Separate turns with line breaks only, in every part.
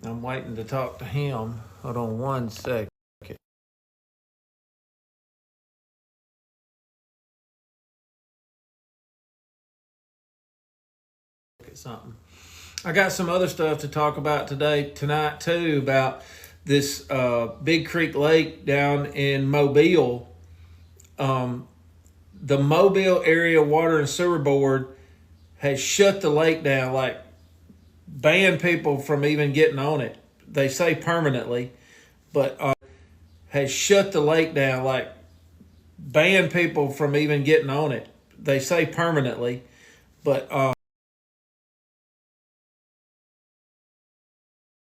I'm waiting to talk to him. Hold on one second. Something. I got some other stuff to talk about tonight too, about this Big Creek Lake down in Mobile. Um, the Mobile Area Water and Sewer Board has shut the lake down, like banned people from even getting on it. They say permanently, but has shut the lake down, like banned people from even getting on it. They say permanently, but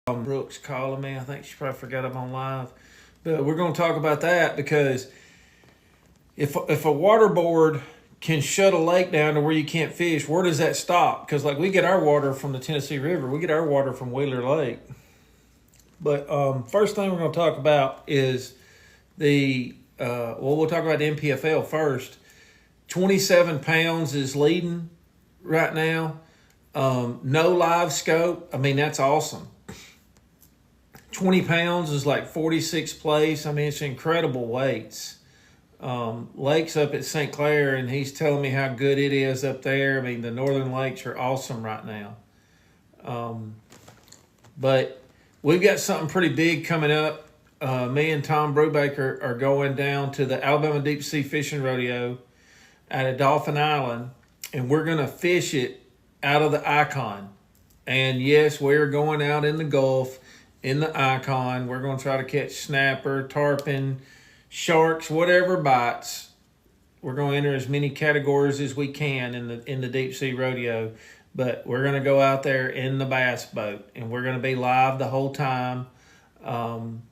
Brooks calling me. I think she probably forgot I'm on live. But we're going to talk about that because if a water board can shut a lake down to where you can't fish, where does that stop? Because like we get our water from the Tennessee River, we get our water from Wheeler Lake. But first thing we're going to talk about is we'll talk about the NPFL first. 27 pounds is leading right now. No live scope. I mean, that's awesome. 20 pounds is like 46th place. I mean, it's incredible weights. Lakes up at St. Clair, and he's telling me how good it is up there. I mean, the northern lakes are awesome right now. But we've got something pretty big coming up. Me and Tom Brubaker are going down to the Alabama Deep Sea Fishing Rodeo at Dolphin Island, and we're going to fish it out of the Icon. And yes, we're going out in the Gulf in the Icon. We're going to try to catch snapper, tarpon, sharks, whatever bites. We're going to enter as many categories as we can in the deep sea rodeo, but we're going to go out there in the bass boat, and we're going to be live the whole time. And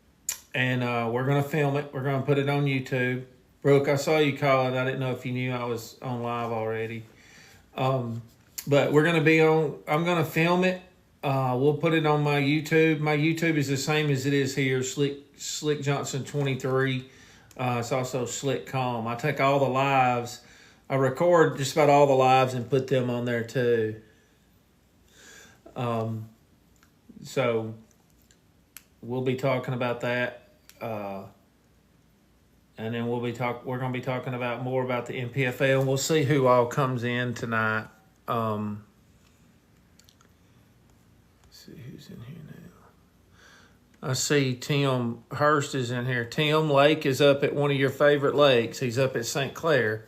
we're going to film it. We're going to put it on YouTube. Brooke, I saw you call it. I didn't know if you knew I was on live already. But we're going to be on. I'm going to film it. We'll put it on my YouTube. My YouTube is the same as it is here, Slick Johnson 23. It's also Slick Calm. I take all the lives. I record just about all the lives and put them on there too. So we'll be talking about that. And then we're going to be talking about more about the NPFL. We'll see who all comes in tonight. See who's in here now. I see Tim Hurst is in here. Tim Lake is up at one of your favorite lakes. He's up at St. Clair.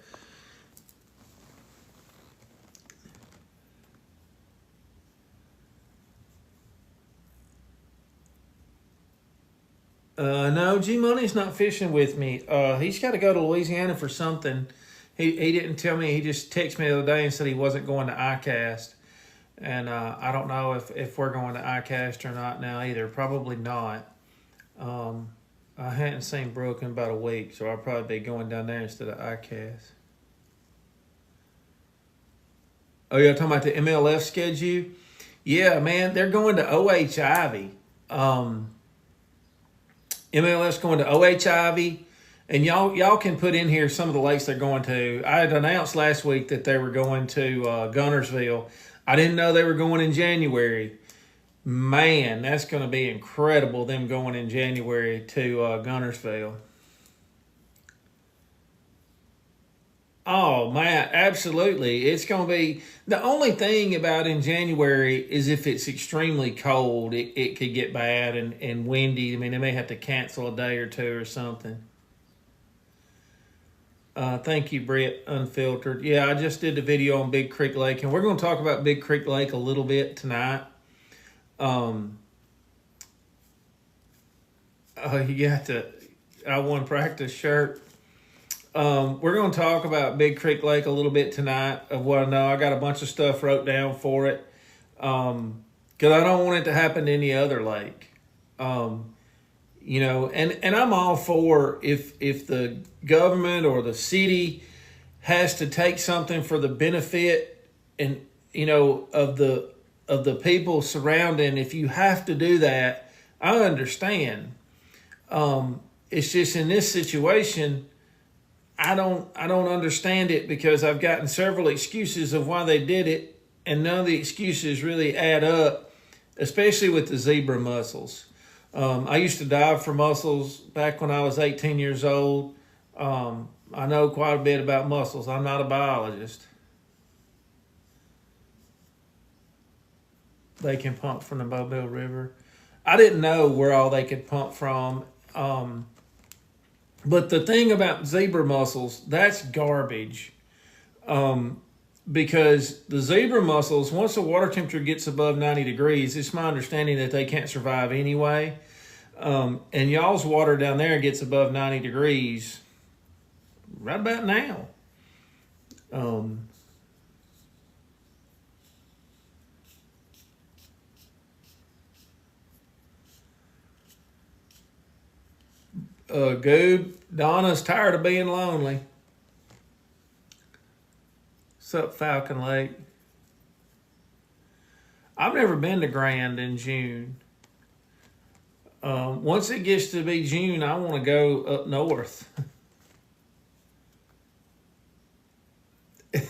No, G Money's not fishing with me. He's got to go to Louisiana for something. He didn't tell me. He just texted me the other day and said he wasn't going to ICAST. And I don't know if we're going to ICAST or not now either. Probably not. I hadn't seen Brooke in about a week, so I'll probably be going down there instead of ICAST. Oh, you're talking about the MLF schedule? Yeah, man, they're going to OH Ivy. MLS going to OH Ivy, and y'all can put in here some of the lakes they're going to. I had announced last week that they were going to Guntersville. I didn't know they were going in January. Man, that's going to be incredible, them going in January to Guntersville. Oh, man, absolutely. It's going to be, the only thing about in January is if it's extremely cold, it could get bad and windy. I mean, they may have to cancel a day or two or something. Thank you, Brett Unfiltered. Yeah, I just did the video on Big Creek Lake, and we're going to talk about Big Creek Lake a little bit tonight. You got the I won practice shirt. We're going to talk about Big Creek Lake a little bit tonight of what I know. I got a bunch of stuff wrote down for it because I don't want it to happen to any other lake. And I'm all for if the government or the city has to take something for the benefit and of the people surrounding. If you have to do that, I understand. It's just in this situation, I don't understand it because I've gotten several excuses of why they did it, and none of the excuses really add up especially with the zebra mussels. I used to dive for mussels back when I was 18 years old. I know quite a bit about mussels. I'm not a biologist. They can pump from the Mobile River. I didn't know where all they could pump from. But the thing about zebra mussels, that's garbage. Because the zebra mussels, once the water temperature gets above 90 degrees, it's my understanding that they can't survive anyway. And y'all's water down there gets above 90 degrees right about now. Goob, Donna's tired of being lonely. What's up, Falcon Lake? I've never been to Grand in June. Once it gets to be June, I want to go up north.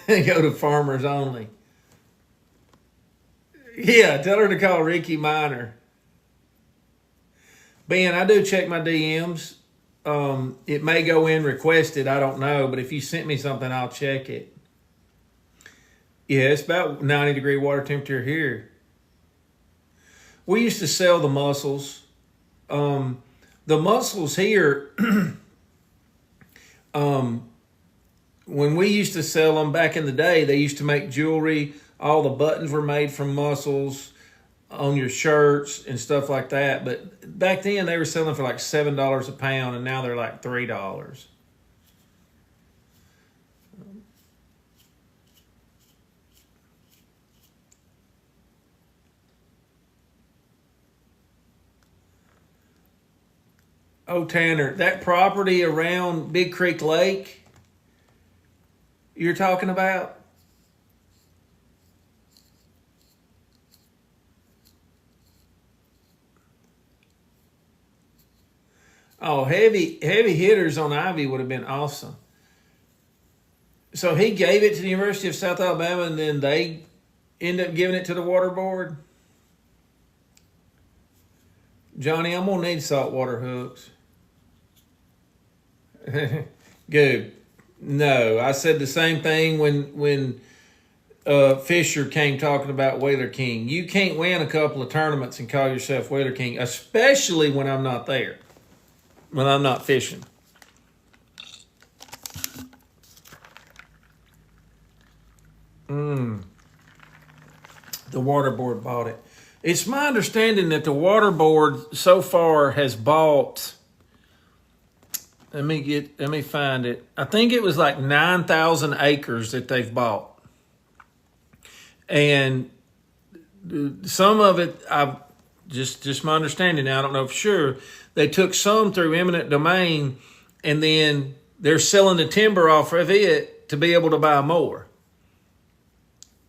Go to Farmers Only. Yeah, tell her to call Ricky Minor. Ben, I do check my DMs. It may go in requested, I don't know, but if you sent me something, I'll check it. Yeah, it's about 90-degree water temperature here. We used to sell the mussels. The mussels here, when we used to sell them back in the day, they used to make jewelry. All the buttons were made from mussels on your shirts and stuff like that. But back then they were selling for like $7 a pound, and now they're like $3. Oh, Tanner, that property around Big Creek Lake you're talking about? Oh, heavy hitters on Ivy would have been awesome. So he gave it to the University of South Alabama, and then they end up giving it to the water board? Johnny, I'm going to need saltwater hooks. Good. No, I said the same thing when Fisher came talking about Whaler King. You can't win a couple of tournaments and call yourself Whaler King, especially when I'm not there, when I'm not fishing. The water board bought it. It's my understanding that the water board so far has bought, let me find it. I think it was like 9,000 acres that they've bought. And some of it, I've just my understanding now, I don't know for sure, they took some through eminent domain, and then they're selling the timber off of it to be able to buy more.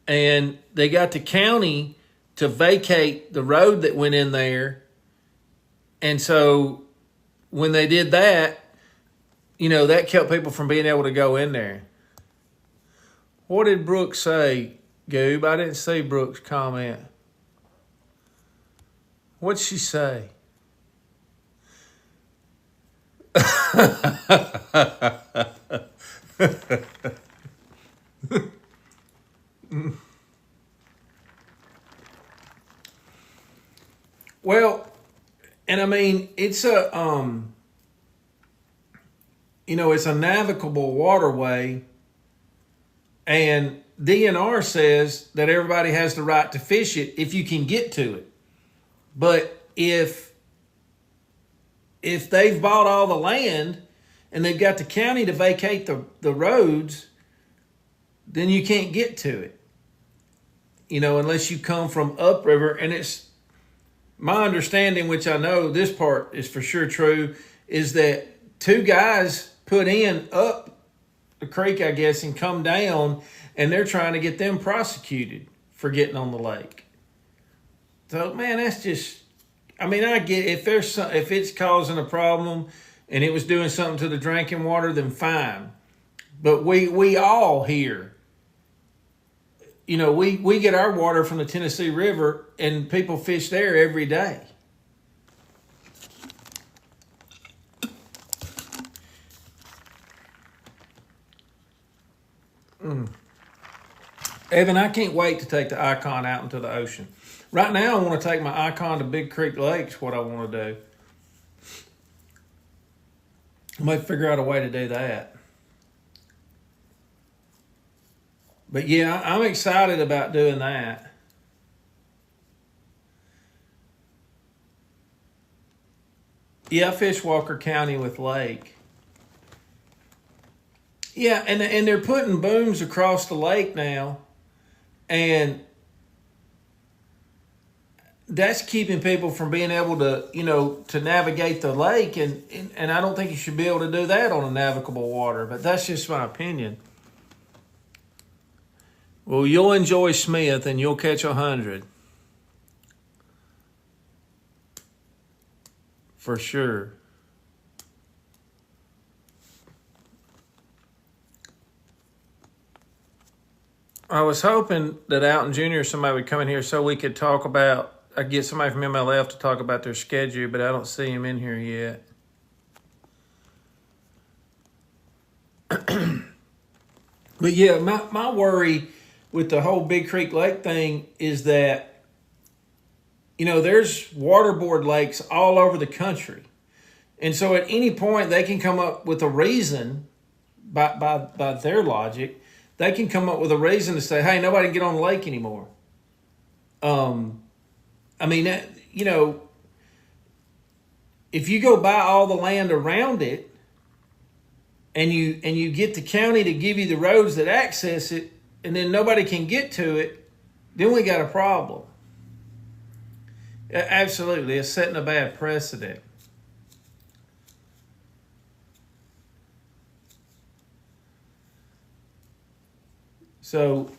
And they got the county to vacate the road that went in there. And so when they did that, you know, that kept people from being able to go in there. What did Brooks say, Goob? I didn't see Brooks' comment. What'd she say? Well, and I mean, it's a, it's a navigable waterway, and DNR says that everybody has the right to fish it if you can get to it. But if they've bought all the land and they've got the county to vacate the roads, then you can't get to it, unless you come from upriver. And it's my understanding, which I know this part is for sure true, is that two guys put in up the creek, I guess, and come down, and they're trying to get them prosecuted for getting on the lake. So, man, that's just, I mean, I get if it's causing a problem and it was doing something to the drinking water, then fine. But we all here, we get our water from the Tennessee River, and people fish there every day. Evan, I can't wait to take the Icon out into the ocean. Right now, I want to take my Icon to Big Creek Lakes, what I want to do. I might figure out a way to do that. But yeah, I'm excited about doing that. Yeah, I fish Walker County with Lake. Yeah, and they're putting booms across the lake now, and that's keeping people from being able to navigate the lake, and I don't think you should be able to do that on a navigable water, but that's just my opinion. Well, you'll enjoy Smith, and you'll catch 100. For sure. I was hoping that Alton Jr. or somebody would come in here so we could talk about, I'd get somebody from MLF to talk about their schedule, but I don't see him in here yet. But yeah, my worry with the whole Big Creek Lake thing is that, there's waterboard lakes all over the country. And so at any point they can come up with a reason, by their logic, they can come up with a reason to say, hey, nobody can get on the lake anymore. If you go buy all the land around it and you get the county to give you the roads that access it, and then nobody can get to it, then we got a problem. Absolutely, it's setting a bad precedent. So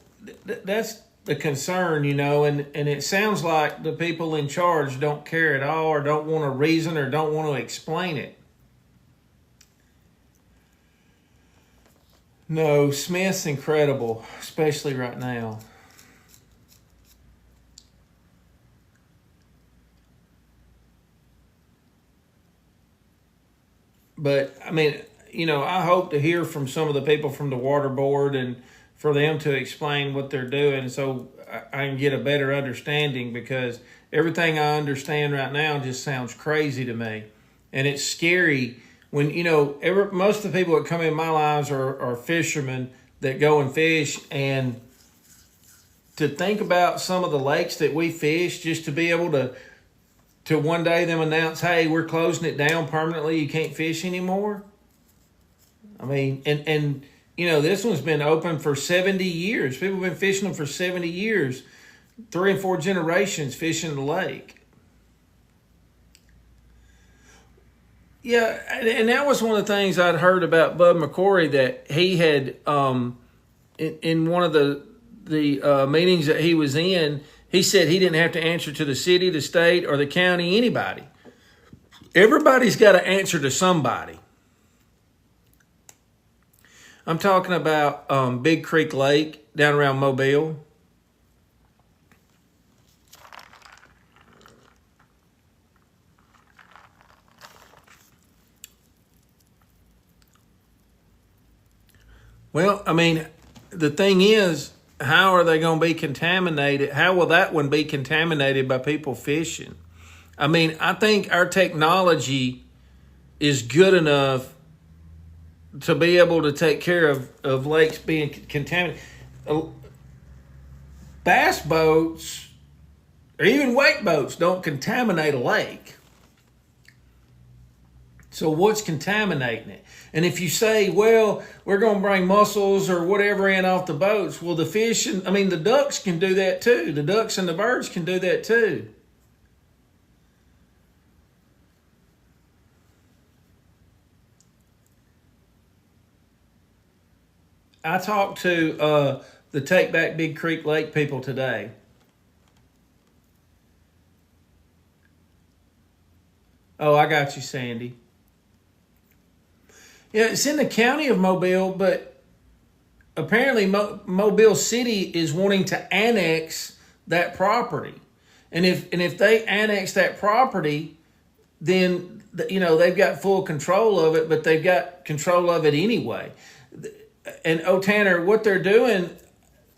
that's the concern, and it sounds like the people in charge don't care at all, or don't want to reason, or don't want to explain it. No, Smith's incredible, especially right now. But, I hope to hear from some of the people from the water board and for them to explain what they're doing so I can get a better understanding, because everything I understand right now just sounds crazy to me. And it's scary when, most of the people that come in my lives are fishermen that go and fish, and to think about some of the lakes that we fish, just to be able to one day them announce, hey, we're closing it down permanently, you can't fish anymore. This one's been open for 70 years. People have been fishing them for 70 years, 3 and 4 generations fishing the lake. Yeah, and that was one of the things I'd heard about Bud McCrory, that he had, in one of the meetings that he was in, he said he didn't have to answer to the city, the state, or the county, anybody. Everybody's got to answer to somebody. I'm talking about Big Creek Lake down around Mobile. Well, the thing is, how are they going to be contaminated? How will that one be contaminated by people fishing? I think our technology is good enough to be able to take care of lakes being contaminated. Bass boats, or even wake boats, don't contaminate a lake. So what's contaminating it? And if you say, well, we're going to bring mussels or whatever in off the boats, well, the fish, the ducks can do that too. The ducks and the birds can do that too. I talked to the Take Back Big Creek Lake people today. Oh, I got you, Sandy. Yeah, it's in the county of Mobile, but apparently Mobile City is wanting to annex that property. And if they annex that property, then they've got full control of it, but they've got control of it anyway. And Tanner, what they're doing,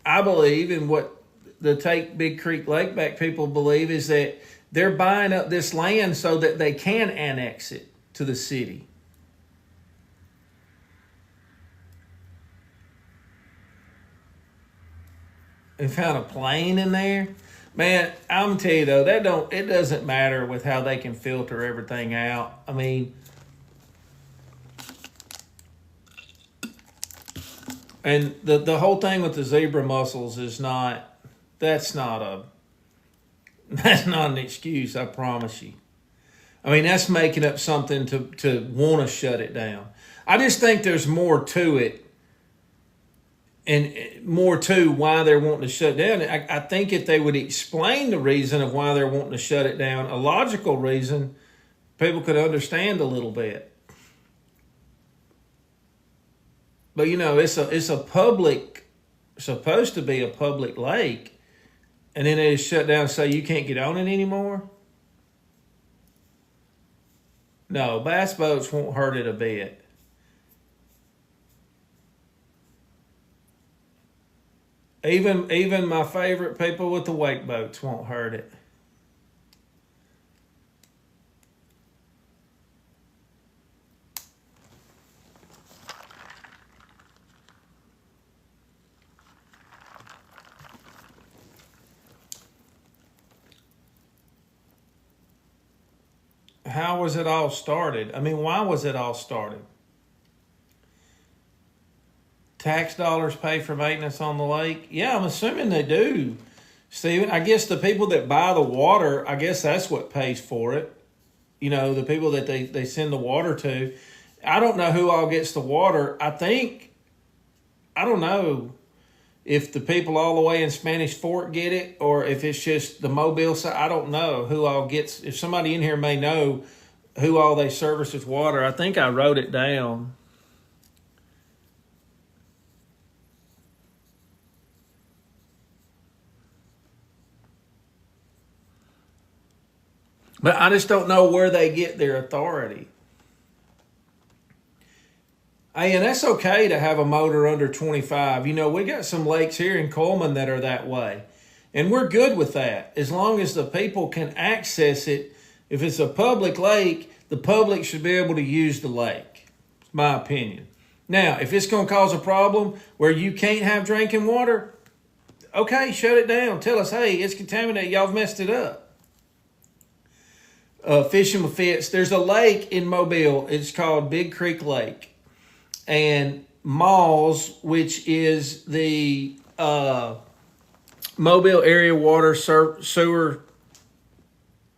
I believe, and what the Take Big Creek Lake Back people believe, is that they're buying up this land so that they can annex it to the city. And found a plane in there. Man, I'm telling you though, it doesn't matter with how they can filter everything out. I mean, and the whole thing with the zebra mussels is that's not an excuse, I promise you. I mean, that's making up something to want to shut it down. I just think there's more to it, and more to why they're wanting to shut down. I think if they would explain the reason of why they're wanting to shut it down, a logical reason, people could understand a little bit. But it's a public, supposed to be a public lake, and then they just shut down and say you can't get on it anymore. No, bass boats won't hurt it a bit. Even my favorite people with the wake boats won't hurt it. How was it all started? I mean, why was it all started? Tax dollars pay for maintenance on the lake? Yeah, I'm assuming they do, Stephen. I guess the people that buy the water, I guess that's what pays for it. The people that they send the water to. I don't know who all gets the water. I don't know if the people all the way in Spanish Fork get it, or if it's just the Mobile side. I don't know who all gets. If somebody in here may know who all they service with water, I think I wrote it down. But I just don't know where they get their authority. Hey, and that's okay to have a motor under 25. We got some lakes here in Coleman that are that way. And we're good with that. As long as the people can access it. If it's a public lake, the public should be able to use the lake. It's my opinion. Now, if it's going to cause a problem where you can't have drinking water, okay, shut it down. Tell us, hey, it's contaminated. Y'all have messed it up. Fishing with Fitz. There's a lake in Mobile. It's called Big Creek Lake. And MAWS, which is the Mobile Area Water Sewer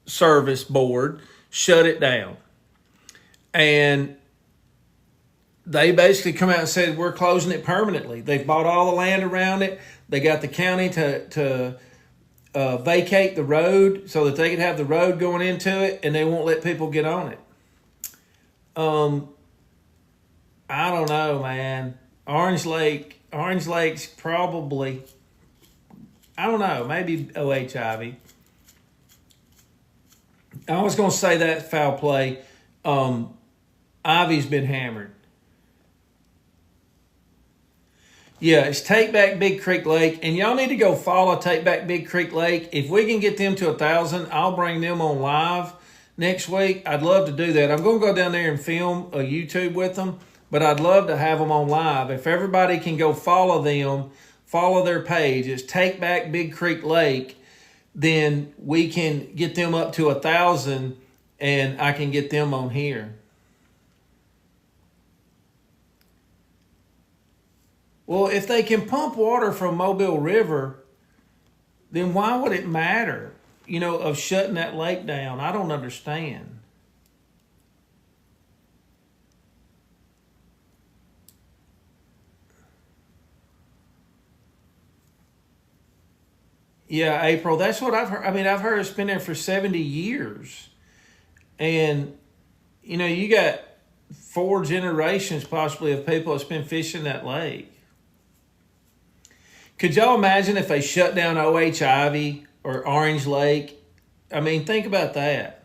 Service Board, shut it down. And they basically come out and said, we're closing it permanently. They've bought all the land around it. They got the county to vacate the road so that they can have the road going into it, and they won't let people get on it. I don't know, man. Orange Lake's probably, I don't know, maybe OHIV. I was going to say that foul play. Ivy's been hammered. Yeah, it's Take Back Big Creek Lake, and y'all need to go follow Take Back Big Creek Lake. If we can get them to 1,000, I'll bring them on live next week. I'd love to do that. I'm going to go down there and film a YouTube with them, but I'd love to have them on live. If everybody can go follow them, follow their page, it's Take Back Big Creek Lake, then we can get them up to 1,000, and I can get them on here. Well, if they can pump water from Mobile River, then why would it matter, of shutting that lake down? I don't understand. Yeah, April, that's what I've heard. I mean, I've heard it's been there for 70 years. And, you got 4 generations possibly of people that's been fishing that lake. Could y'all imagine if they shut down O.H. Ivy or Orange Lake? I mean, think about that.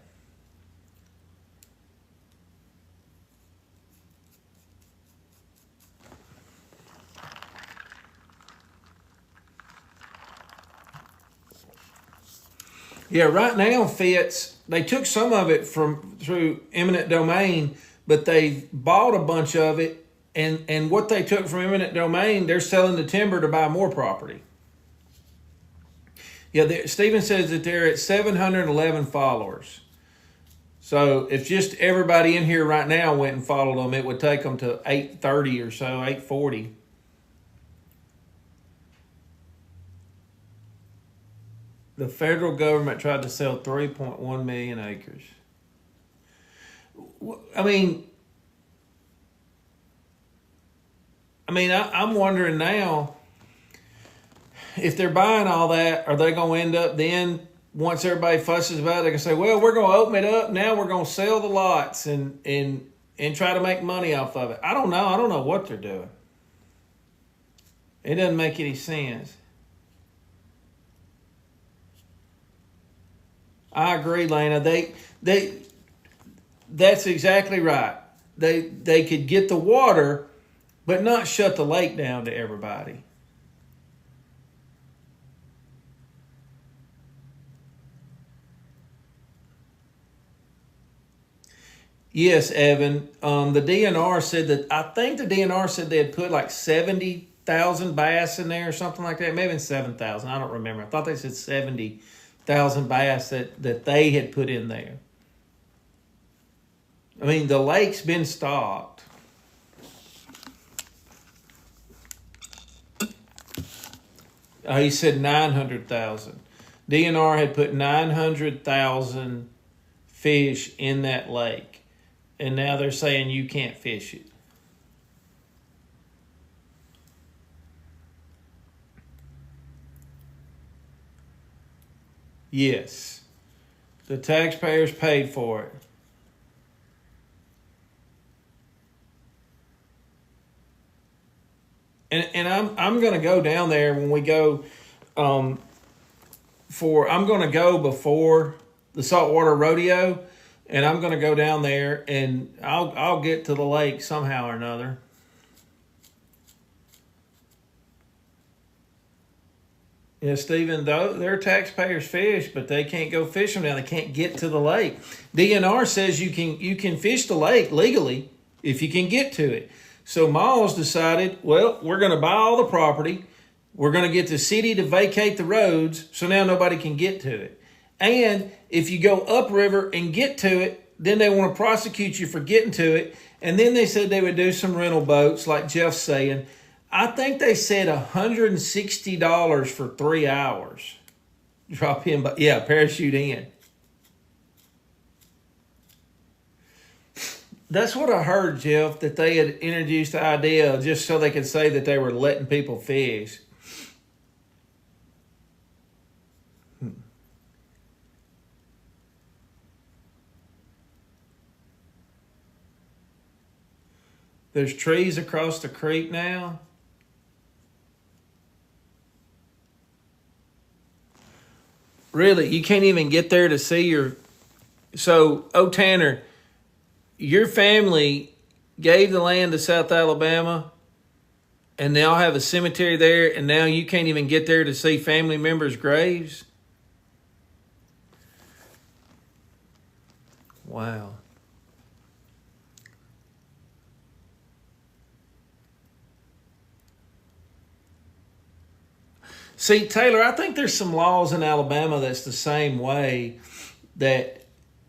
Yeah, right now, Fitz, they took some of it through eminent domain, but they bought a bunch of it, and what they took from eminent domain, they're selling the timber to buy more property. Yeah, Stephen says that they're at 711 followers. So if just everybody in here right now went and followed them, it would take them to 830 or so, 840. The federal government tried to sell 3.1 million acres. I mean, I'm wondering now, if they're buying all that, are they going to end up then, once everybody fusses about it, they can say, well, we're going to open it up. Now we're going to sell the lots and try to make money off of it. I don't know. I don't know what they're doing. It doesn't make any sense. I agree, Lena. That's exactly right. They could get the water, but not shut the lake down to everybody. Yes, Evan. The DNR said that, I think the DNR said they had put like 70,000 bass in there or something like that. Maybe 7,000. I don't remember. I thought they said 70,000 bass that they had put in there. I mean, the lake's been stocked. He said 900,000. DNR had put 900,000 fish in that lake. And now they're saying you can't fish it. Yes. The taxpayers paid for it. And I'm going to go down there when we go I'm going to go before the saltwater rodeo, and I'm going to go down there and I'll get to the lake somehow or another. Yeah, Stephen, though they're taxpayers' fish, but they can't go fish them now. They can't get to the lake. DNR says you can fish the lake legally if you can get to it. So Miles decided, well, we're going to buy all the property. We're going to get the city to vacate the roads, so now nobody can get to it. And if you go upriver and get to it, then they want to prosecute you for getting to it. And then they said they would do some rental boats, like Jeff's saying. I think they said $160 for 3 hours. Drop in, but yeah, parachute in. That's what I heard, Jeff, that they had introduced the idea just so they could say that they were letting people fish. There's trees across the creek now. Really, you can't even get there to see your... So, Tanner, your family gave the land to South Alabama, and they all have a cemetery there, and now you can't even get there to see family members' graves? Wow. See, Taylor, I think there's some laws in Alabama that's the same way, that,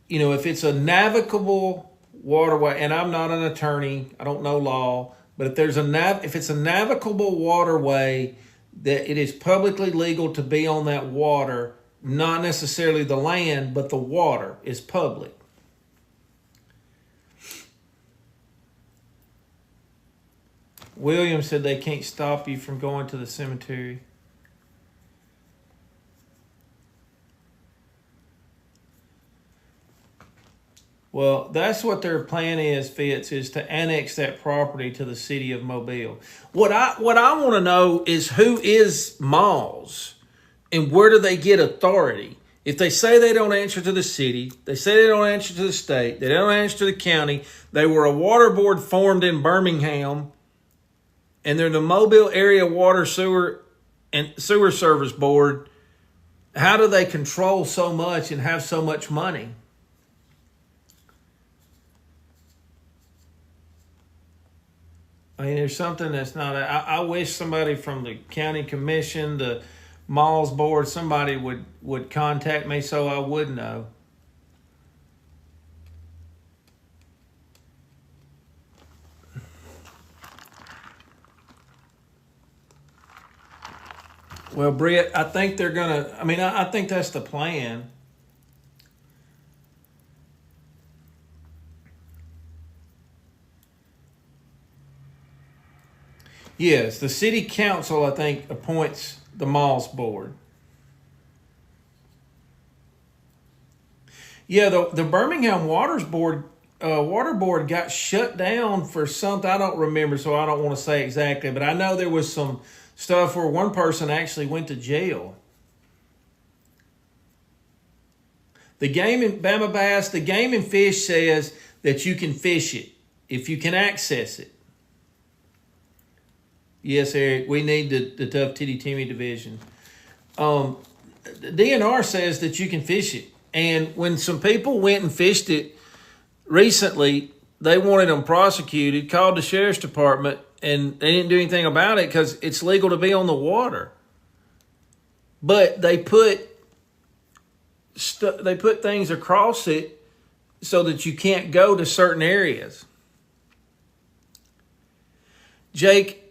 if it's a navigable waterway, and I'm not an attorney, I don't know law, but if it's a navigable waterway, that it is publicly legal to be on that water, not necessarily the land, but the water is public. William said they can't stop you from going to the cemetery. Well, that's what their plan is, Fitz, is to annex that property to the city of Mobile. What I want to know is who is Malls and where do they get authority? If they say they don't answer to the city, they say they don't answer to the state, they don't answer to the county, they were a water board formed in Birmingham, and they're the Mobile Area Water Sewer and Sewer Service Board, how do they control so much and have so much money? I mean, there's something that's not. I wish somebody from the county commission, the malls board, somebody would contact me so I would know. Well, Britt, I think they're gonna. I mean, I think that's the plan. Yes, the city council, I think, appoints the malls board. Yeah, the Birmingham Water Board got shut down for something I don't remember, so I don't want to say exactly, but I know there was some stuff where one person actually went to jail. The game in Bama Bass, the Game and Fish says that you can fish it if you can access it. Yes, Eric, we need the Tough Titty Timmy division. The DNR says that you can fish it. And when some people went and fished it recently, they wanted them prosecuted, called the sheriff's department, and they didn't do anything about it because it's legal to be on the water. But they put things across it so that you can't go to certain areas. Jake,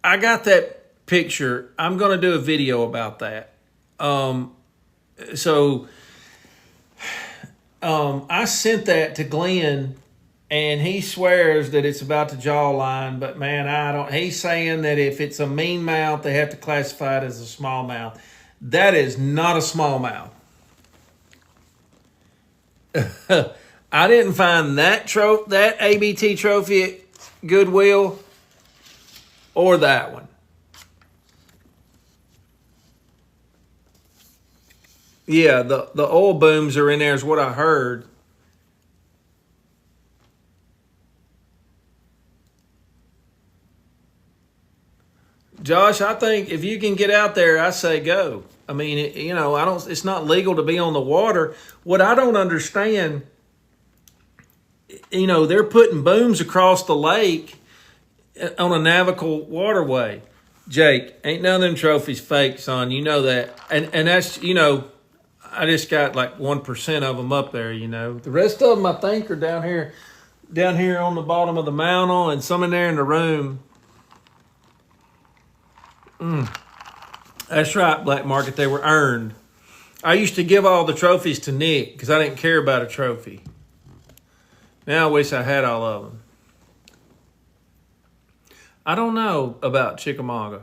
I got that picture. I'm going to do a video about that. I sent that to Glenn, and he swears that it's about the jawline, but man, I don't. He's saying that if it's a mean mouth, they have to classify it as a smallmouth. That is not a smallmouth. I didn't find that ABT trophy at Goodwill or that one. Yeah, the oil booms are in there is what I heard. Josh, I think if you can get out there, I say go. I mean, it's not legal to be on the water. What I don't understand, they're putting booms across the lake on a navigable waterway. Jake, ain't none of them trophies fake, son. You know that. And that's, I just got like 1% of them up there, The rest of them, I think, are down here on the bottom of the mountain, and some in there in the room. That's right, Black Market. They were earned. I used to give all the trophies to Nick because I didn't care about a trophy. Now I wish I had all of them. I don't know about Chickamauga.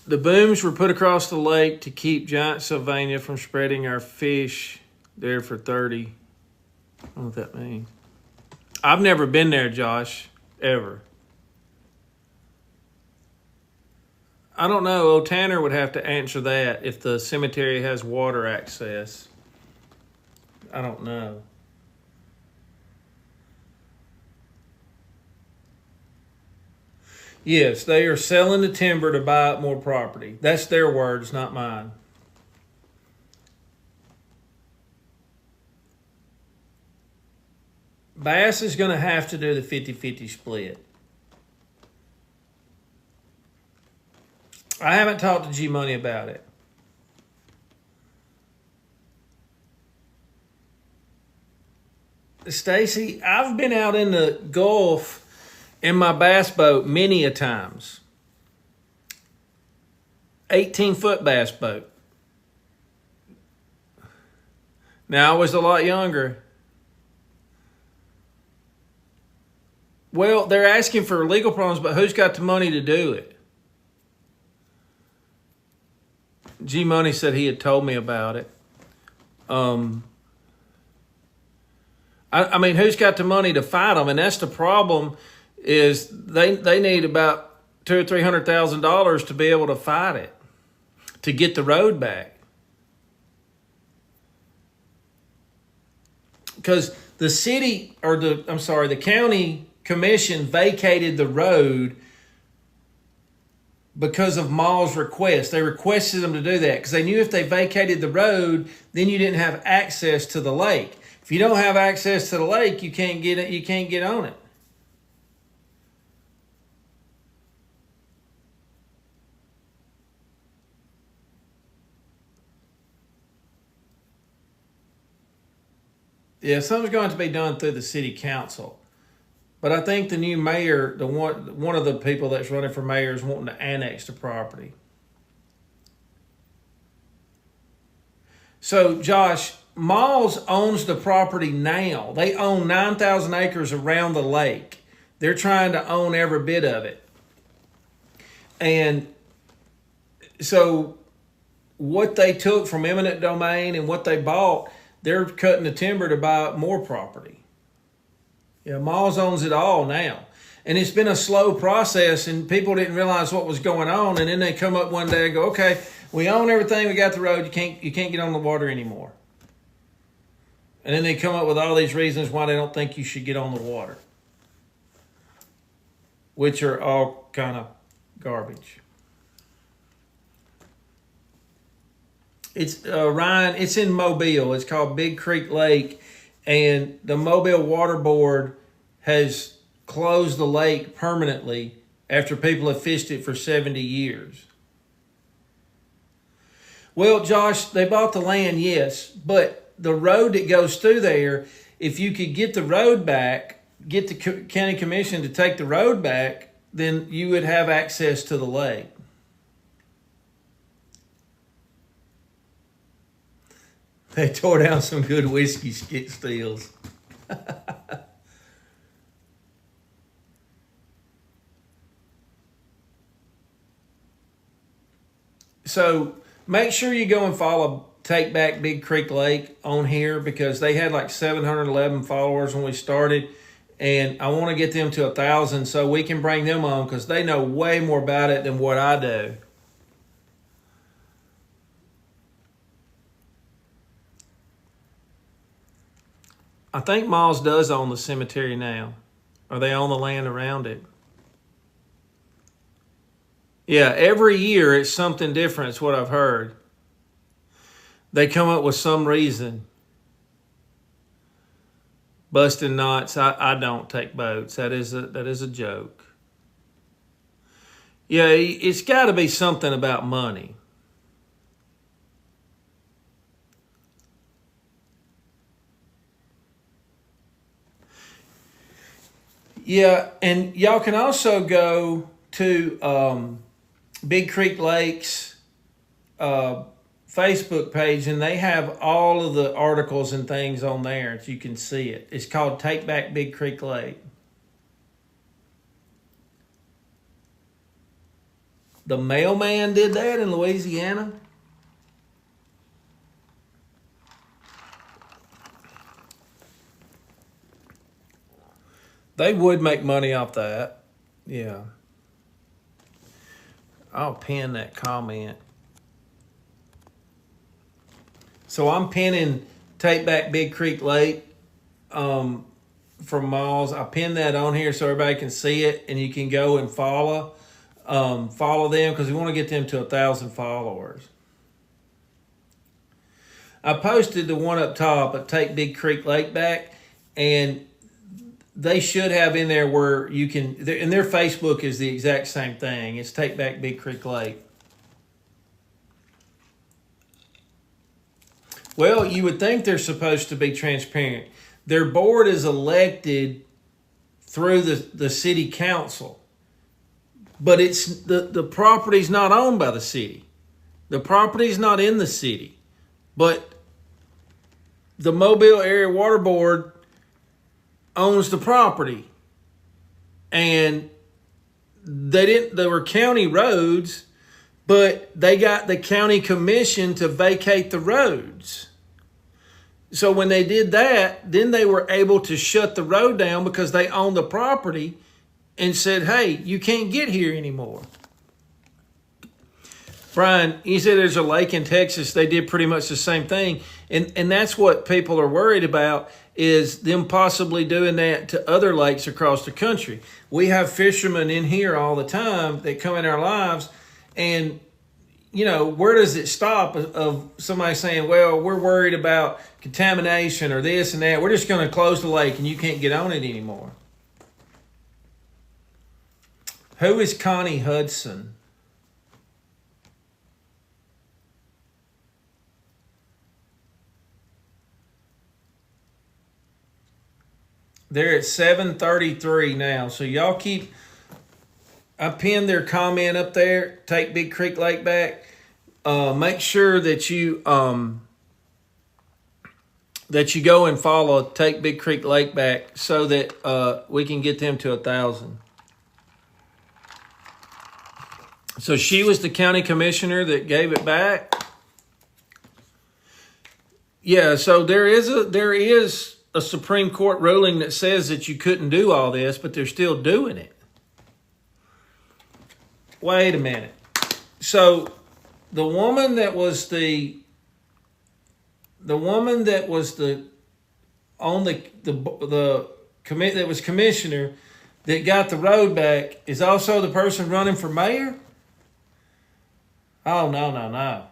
The booms were put across the lake to keep giant Sylvania from spreading our fish there for 30. I don't know what that means. I've never been there, Josh, ever. I don't know. Old Tanner would have to answer that if the cemetery has water access. I don't know. Yes, they are selling the timber to buy up more property. That's their words, not mine. Bass is going to have to do the 50-50 split. I haven't talked to G-Money about it. Stacy, I've been out in the Gulf in my bass boat many a times. 18-foot bass boat. Now, I was a lot younger. Well, they're asking for legal problems, but who's got the money to do it? G Money said he had told me about it. I mean, who's got the money to fight them? And that's the problem. Is they need about $200,000 or $300,000 to be able to fight it, to get the road back. Because the county commission vacated the road because of Mall's request. They requested them to do that because they knew if they vacated the road, then you didn't have access to the lake. If you don't have access to the lake, you can't get it. You can't get on it. Yeah, something's going to be done through the city council. But I think the new mayor, one of the people that's running for mayor, is wanting to annex the property. So, Josh, Malls owns the property now. They own 9,000 acres around the lake. They're trying to own every bit of it. And so what they took from eminent domain and what they bought, they're cutting the timber to buy more property. Yeah, Malls owns it all now. And it's been a slow process, and people didn't realize what was going on. And then they come up one day and go, okay, we own everything. We got the road. You can't get on the water anymore. And then they come up with all these reasons why they don't think you should get on the water, which are all kind of garbage. It's Ryan. It's in Mobile. It's called Big Creek Lake, and the Mobile Water Board has closed the lake permanently after people have fished it for 70 years. Well, Josh, they bought the land, yes, but the road that goes through there, if you could get the road back, get the county commission to take the road back, then you would have access to the lake. They tore down some good whiskey skit steels. So make sure you go and follow Take Back Big Creek Lake on here, because they had like 711 followers when we started. And I want to get them to 1,000 so we can bring them on, because they know way more about it than what I do. I think Malls does own the cemetery now. Or they own the land around it. Yeah, every year it's something different. It's what I've heard. They come up with some reason. Busting knots. I don't take boats. That is a joke. Yeah, it's got to be something about money. Yeah, and y'all can also go to Big Creek Lakes Facebook page, and they have all of the articles and things on there so you can see it. It's called Take Back Big Creek Lake. The mailman did that in Louisiana. They would make money off that. Yeah. I'll pin that comment. So I'm pinning Take Back Big Creek Lake from Malls. I pinned that on here so everybody can see it, and you can go and follow them, because we want to get them to 1,000 followers. I posted the one up top at Take Big Creek Lake back, and they should have in there where you can, and their Facebook is the exact same thing. It's Take Back Big Creek Lake. Well, you would think they're supposed to be transparent. Their board is elected through the city council, but it's the property's not owned by the city. The property's not in the city, but the Mobile Area Water Board owns the property, and they were county roads, but they got the county commission to vacate the roads. So when they did that, then they were able to shut the road down because they owned the property and said, hey, you can't get here anymore. Brian, you said there's a lake in Texas. They did pretty much the same thing. And that's what people are worried about, is them possibly doing that to other lakes across the country. We have fishermen in here all the time that come in our lives, and you know, where does it stop of somebody saying, well, we're worried about contamination or this and that. We're just going to close the lake and you can't get on it anymore. Who is Connie Hudson? They're at 7:33 now. So y'all keep... I pinned their comment up there. Take Big Creek Lake back. Make sure that you go and follow Take Big Creek Lake back so that we can get them to 1,000. So she was the county commissioner that gave it back. Yeah. So there is a Supreme Court ruling that says that you couldn't do all this, but they're still doing it. Wait a minute. So the woman that was commissioner that got the road back is also the person running for mayor? Oh, no.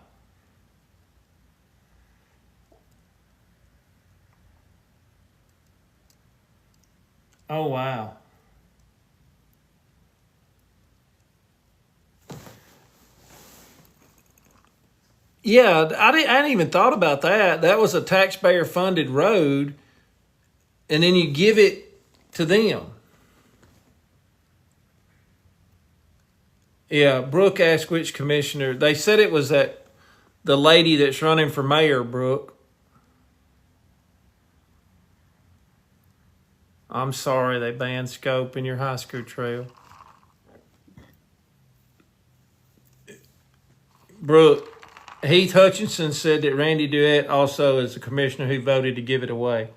Oh, wow. Yeah, I didn't even thought about that. That was a taxpayer-funded road, and then you give it to them. Yeah, Brooke asked which commissioner. They said it was the lady that's running for mayor, Brooke. I'm sorry they banned Scope in your high school trail. Brooke, Heath Hutchinson said that Randy Duett also is the commissioner who voted to give it away.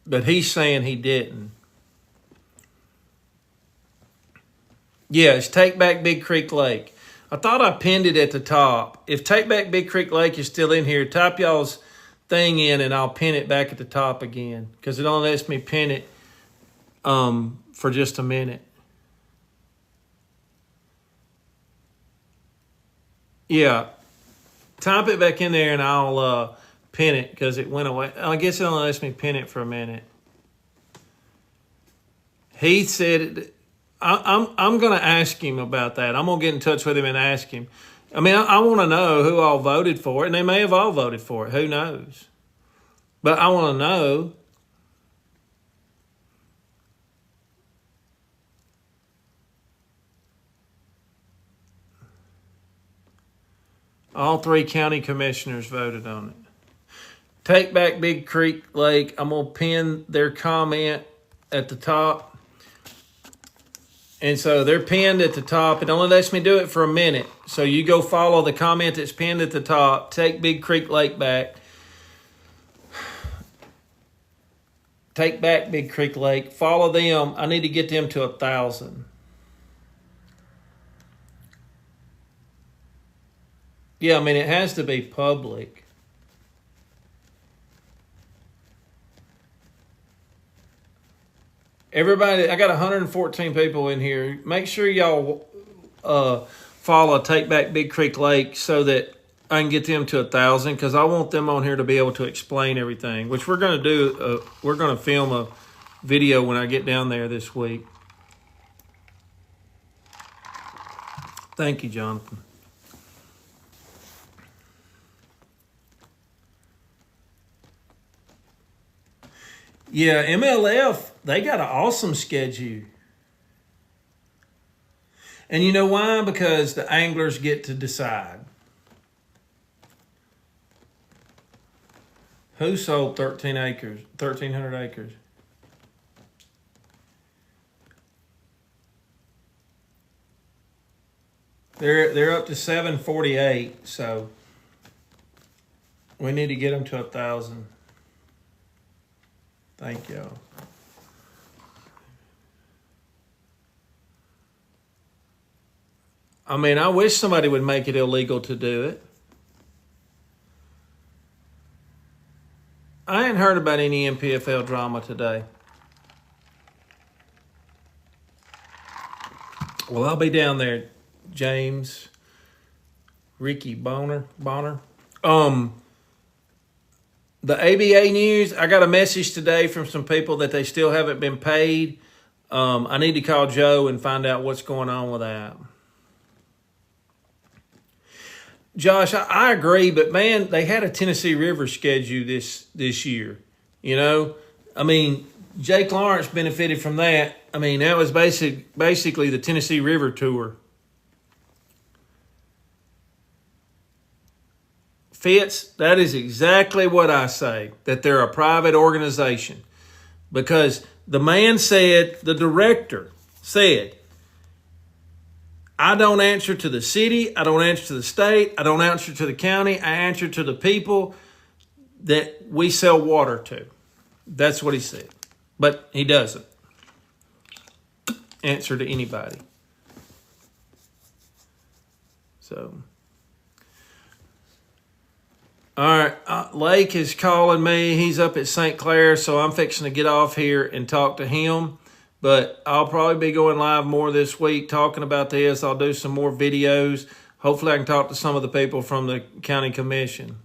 But he's saying he didn't. Yeah, it's Take Back Big Creek Lake. I thought I pinned it at the top. If Take Back Big Creek Lake is still in here, type y'all's thing in and I'll pin it back at the top again, because it only lets me pin it for just a minute. Yeah, type it back in there and I'll pin it because it went away. I guess it only lets me pin it for a minute. He said, I'm going to ask him about that. I'm going to get in touch with him and ask him. I mean, I want to know who all voted for it, and they may have all voted for it. Who knows? But I want to know. All 3 county commissioners voted on it. Take Back Big Creek Lake. I'm going to pin their comment at the top. And so they're pinned at the top. It only lets me do it for a minute. So you go follow the comment that's pinned at the top. Take Big Creek Lake back. Take Back Big Creek Lake. Follow them. I need to get them to 1,000. Yeah, I mean, it has to be public. Everybody, I got 114 people in here. Make sure y'all follow Take Back Big Creek Lake so that I can get them to 1,000, because I want them on here to be able to explain everything, which we're going to do. We're going to film a video when I get down there this week. Thank you, Jonathan. Yeah, MLF, they got an awesome schedule. And you know why? Because the anglers get to decide. Who sold 1,300 acres? They're up to 748, so we need to get them to 1,000. Thank y'all. I mean, I wish somebody would make it illegal to do it. I ain't heard about any NPFL drama today. Well, I'll be down there, James. Ricky Bonner. The ABA news, I got a message today from some people that they still haven't been paid. I need to call Joe and find out what's going on with that. Josh, I agree, but man, they had a Tennessee River schedule this year. You know, I mean, Jake Lawrence benefited from that. I mean, that was basically the Tennessee River tour. Fitz, that is exactly what I say, that they're a private organization. Because the man said, the director said, I don't answer to the city, I don't answer to the state, I don't answer to the county, I answer to the people that we sell water to. That's what he said. But he doesn't answer to anybody. So, all right, Lake is calling me. He's up at St. Clair, so I'm fixing to get off here and talk to him. But I'll probably be going live more this week talking about this. I'll do some more videos. Hopefully I can talk to some of the people from the county commission.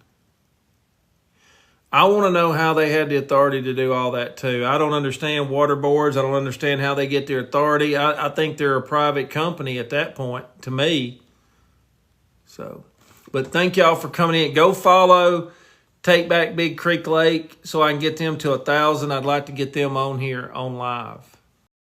I want to know how they had the authority to do all that too. I don't understand water boards. I don't understand how they get their authority. I think they're a private company at that point, to me. So, but thank y'all for coming in. Go follow Take Back Big Creek Lake so I can get them to 1,000. I'd like to get them on here on live.